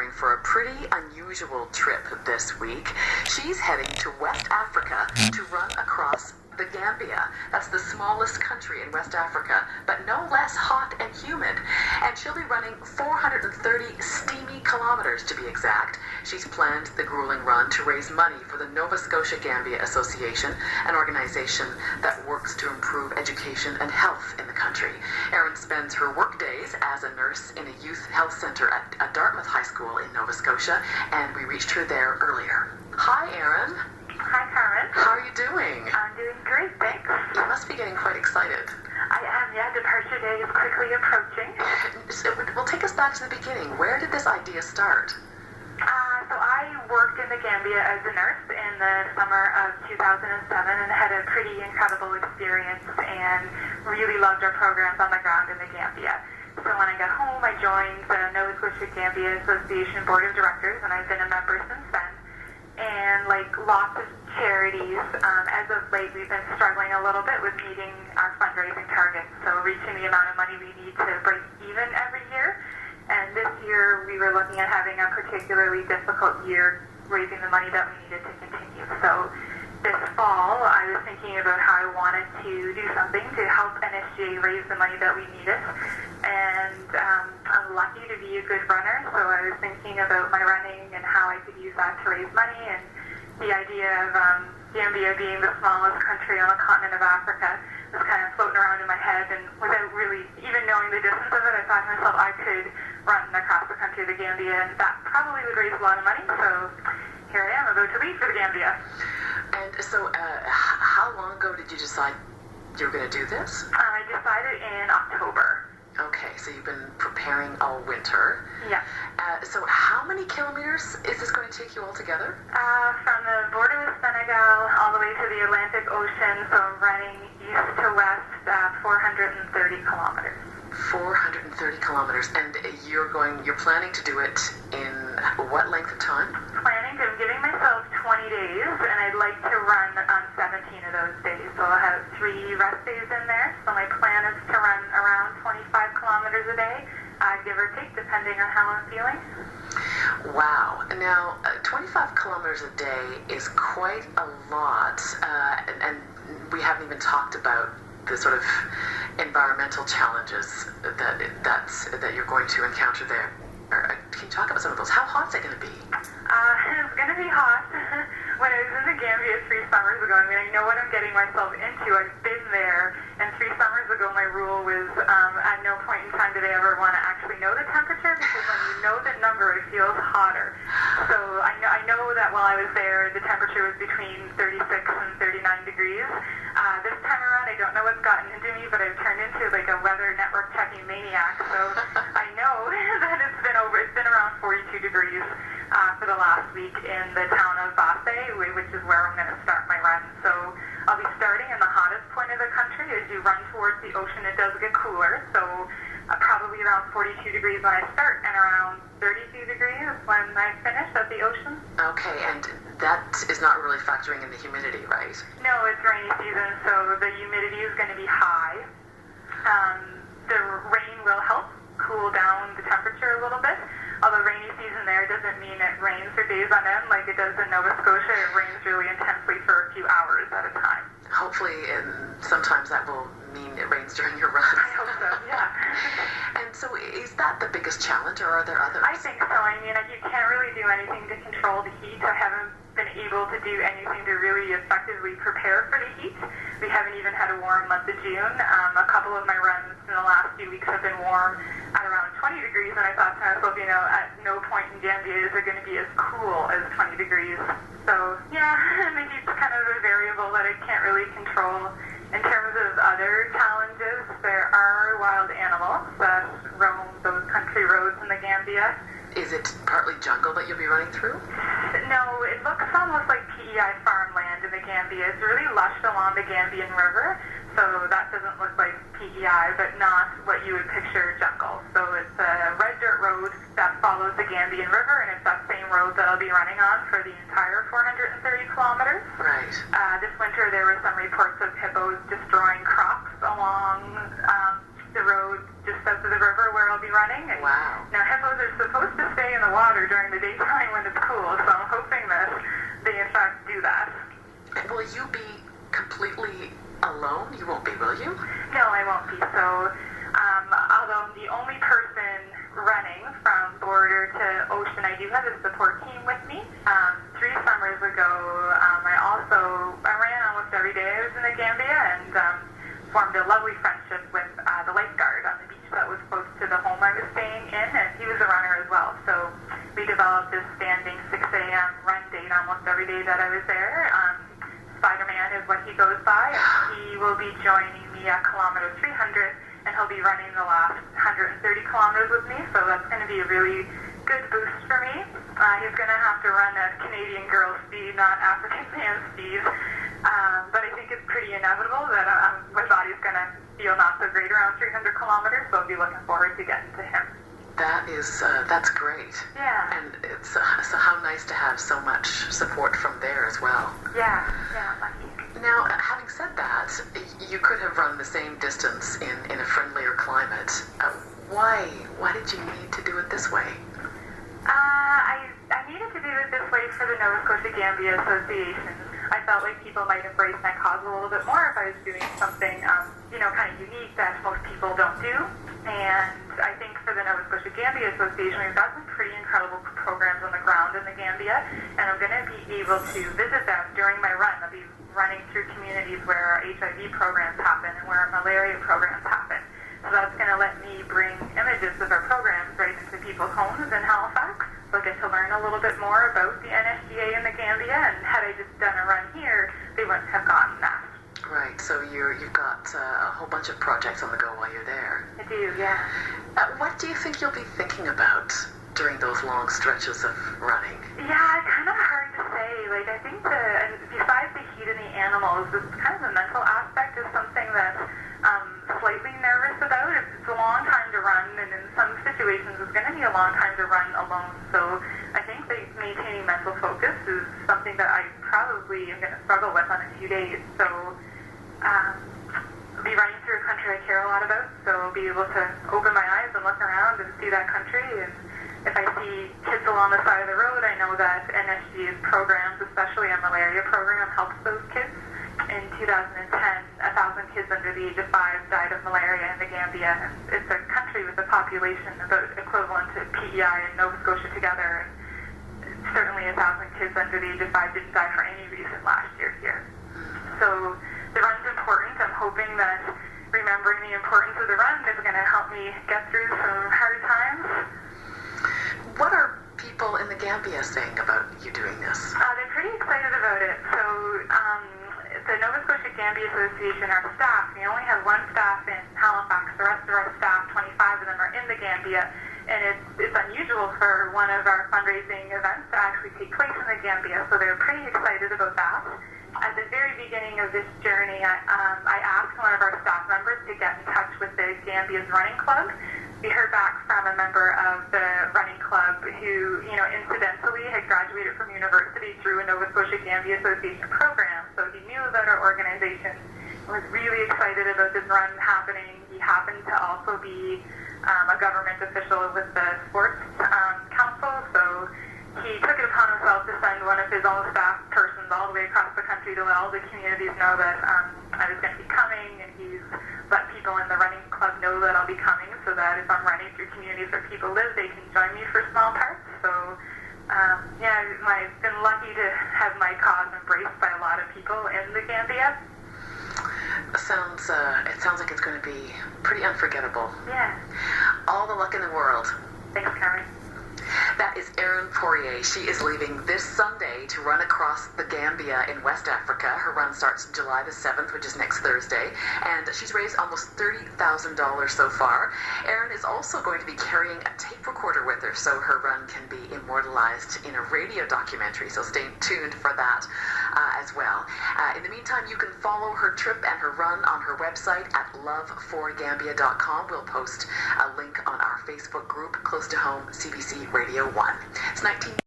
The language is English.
preparing for a pretty unusual trip this week. She's heading to West Africa to run across the Gambia. That's the smallest country in West Africa, but no less hot and humid. And she'll be running 430 steamy kilometers to be exact. She's planned the grueling run to raise money for the Nova Scotia Gambia Association, an organization that works to improve education and health in the country. Erin spends her work days as a nurse in a youth health center at Dartmouth High School in Nova Scotia, and we reached her there earlier. Hi, Erin. Hi, Carmen. How are you doing? I'm doing great, thanks. You must be getting quite excited. I am, yeah. Departure day is quickly approaching. Well, take us back to the beginning. Where did this idea start? So I worked in the Gambia as a nurse in the summer of 2007 and had a pretty incredible experience and really loved our programs on the ground in the Gambia. So when I got home, I joined the Nova Scotia Gambia Association Board of Directors, and I've been a member since then. And like lots of charities, as of late, we've been struggling a little bit with meeting our fundraising targets, so reaching the amount of money we need to break even every year. And this year, we were looking at having a particularly difficult year raising the money that we needed to continue. So this fall, I was thinking about how I wanted to do something to help NSGA raise the money that we needed. And I'm lucky to be a good runner, so I was thinking about my running and how I could use that to raise money. And the idea of Gambia being the smallest country on the continent of Africa was kind of floating around in my head. And without really even knowing the distance of it, I thought to myself I could run across the country of the Gambia, and that probably would raise a lot of money. So here I am, about to leave for the Gambia. And so how long ago did you decide you were going to do this? I decided in October. Okay, so you've been preparing all winter. Yeah. So how many kilometers is this going to take you altogether? From the border with Senegal all the way to the Atlantic Ocean, so I'm running east to west, 430 kilometers. 430 kilometers, and you're planning to do it in what length of time? I'm giving myself 20 days, and I'd like to run on 17 of those days. So I'll have 3 rest days in there. So my plan is to run around 25 kilometers a day, give or take, depending on how I'm feeling. Wow. Now, 25 kilometers a day is quite a lot, and we haven't even talked about the sort of environmental challenges that you're going to encounter there. Can you talk about some of those? How hot is it going to be? It's going to be hot. When I was in the Gambia 3 summers ago, I know what I'm getting myself into. I've been there, and 3 summers ago my rule was at no point in time did I ever want to actually know the temperature, because when you know the number, it feels hotter. So I know that while I was there, the temperature was between 36 and 39 degrees. This time around, I don't know what's gotten into me, but I've turned into like a weather network checking maniac. So I know that it's been around 42 degrees for the last week in the town of Basse, which is where I'm going to start my run. So I'll be starting in the hottest point of the country. As you run towards the ocean, it does get cooler. So probably around 42 degrees when I start, and around 32 degrees when I finish at the ocean. Okay, and that is not really factoring in the humidity, right? No, it's rainy season, so the humidity is going to be high. The rain will help cool down the temperature a little bit. Although rainy season there doesn't mean it rains for days on end like it does in Nova Scotia. It rains really intensely for a few hours at a time. Hopefully, sometimes that will mean it rains during your run. I hope so, yeah. And so is that the biggest challenge, or are there others? I think so. You can't really do anything to control the heat. I haven't been able to do anything to really effectively prepare for the heat. We haven't even had a warm month of June. A couple of my runs in the last few weeks have been warm at around 20 degrees, and I thought to myself, at no point in Gambia is it going to be as cool as 20 degrees. So, yeah, maybe it's kind of a variable that I can't really control. In terms of other challenges, there are wild animals that roam those country roads in the Gambia. Is it partly jungle that you'll be running through? No, it looks almost like PEI farmland in the Gambia. It's really lush along the Gambian River, so that doesn't look like PEI, but not what you would picture jungle. So it's a red dirt road that follows the Gambian River, and it's that same road that I'll be running on for the entire 430 kilometers. Right. This winter there were some reports of hippos destroying crops along the road just south of the river where I'll be running. And wow. Now hippos are supposed to stay in the water during the daytime when it's cool. So I'm hoping that they in fact do that. Will you be completely alone? You won't be, will you? No, I won't be. So although I'm the only person running from border to ocean, I do have a support team with me. 3 summers ago, I ran almost every day I was in the Gambia and formed a lovely friendship with the lifeguard on the beach that was close to the home I was staying in, and he was a runner as well. So we developed this standing 6 a.m. run date almost every day that I was there. Spider-Man is what he goes by, and he will be joining me at kilometer 300, and he'll be running the last 130 kilometers with me, so that's going to be a really good boost for me. He's going to have to run at Canadian girl speed, not African man speed, but I think it's pretty inevitable that my body's going to feel not so great around 300 kilometers, so I'll be looking forward to getting to him. That's great. Yeah. And it's so how nice to have so much support from there as well. Yeah, lucky. Now, having said that, you could have run the same distance in a friendlier climate. Why did you need to do it this way? I needed to do it this way for the Nova Scotia Gambia Association. I felt like people might embrace my cause a little bit more if I was doing something, kind of unique that most people don't do. And I think for the Nova Scotia Gambia Association, we've got some pretty incredible programs on the ground in the Gambia, and I'm going to be able to visit them during my run. I'll be running through communities where our HIV programs happen and where our malaria programs happen. So that's going to let me bring images of our programs right into people's homes in Halifax. They'll get to learn a little bit more about the NSGA in the Gambia, and had I just done a run here, they wouldn't have gotten that. Right, so you've got a whole bunch of projects on the go while you're there. I do, yeah. What do you think you'll be thinking about during those long stretches of running? Yeah, kind of hard to say. Like, I think besides the heat and the animals, this kind of the mental aspect is something that I'm slightly nervous about. It's a long time to run, and in some situations it's going to be a long time to run alone. So I think that maintaining mental focus is something that I probably am going to struggle with on a few days. So I'll be running through a country I care a lot about, so I'll be able to open my eyes and look around and see that country. And if I see kids along the side of the road, I know that NSG's programs, especially our malaria program, helps those kids. In 2010, 1,000 kids under the age of 5 died of malaria in the Gambia. It's a country with a population about equivalent to PEI and Nova Scotia together. And certainly 1,000 kids under the age of 5 didn't die for any reason last year here. So the run's important. I'm hoping that remembering the importance of the run is going to help me get through some hard times. What are people in the Gambia saying about you doing this? They're pretty excited about it. So the Nova Scotia Gambia Association, our staff, we only have 1 staff in Halifax. The rest of our staff, 25 of them, are in the Gambia. And it's unusual for one of our fundraising events to actually take place in the Gambia. So they're pretty excited about that. At the very beginning of this journey, I asked one of our staff members to get in touch with the Gambia's running club. We heard back from a member of the running club who, incidentally had graduated from university through a Nova Scotia Gambia Association program. So he knew about our organization, was really excited about this run happening. He happened to also be a government official with the sports council, so he took it upon himself to send one of his own staff persons all the way across the country to let all the communities know that I was going to be coming, and he's let people in the running club know that I'll be coming, so that if I'm running through communities where people live, they can join me for small parts. So I've been lucky to have my cause embraced by a lot of people in the Gambia. It sounds like it's going to be pretty unforgettable. Yeah. All the luck in the world. Thanks, Carmen. That is Erin Poirier. She is leaving this Sunday to run across the Gambia in West Africa. Her run starts July the 7th, which is next Thursday, and she's raised almost $30,000 so far. Erin is also going to be carrying a tape recorder with her, so her run can be immortalized in a radio documentary, so stay tuned for that as well. In the meantime, you can follow her trip and her run on her website at loveforgambia.com. We'll post a link on our Facebook group, Close to Home CBC Radio 1. It's 19...